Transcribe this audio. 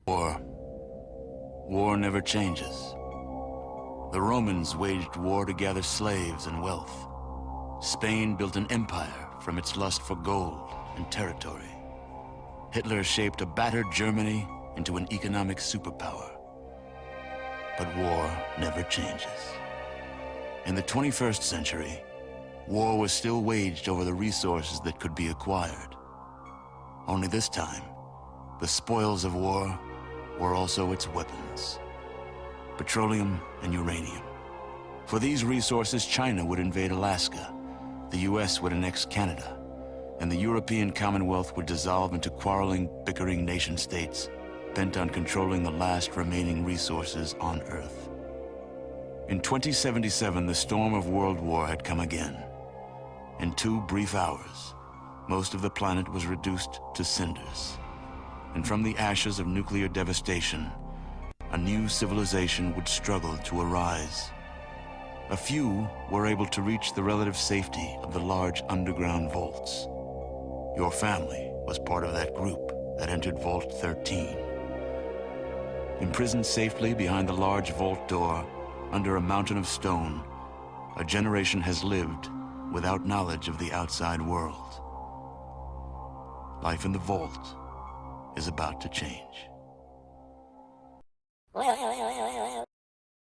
War. War never changes. The Romans waged war to gather slaves and wealth. Spain built an empire from its lust for gold and territory. Hitler shaped a battered Germany into an economic superpower. But war never changes. In the 21st century, war was still waged over the resources that could be acquired. Only this time, the spoils of war were also its weapons: petroleum and uranium. For these resources, China would invade Alaska, the US would annex Canada, and the European Commonwealth would dissolve into quarreling, bickering nation-states bent on controlling the last remaining resources on Earth. In 2077, the storm of World War had come again. In 2 brief hours, most of the planet was reduced to cinders. And from the ashes of nuclear devastation, a new civilization would struggle to arise. A few were able to reach the relative safety of the large underground vaults. Your family was part of that group that entered Vault 13. Imprisoned safely behind the large vault door, under a mountain of stone, a generation has lived without knowledge of the outside world. Life in the vault is about to change.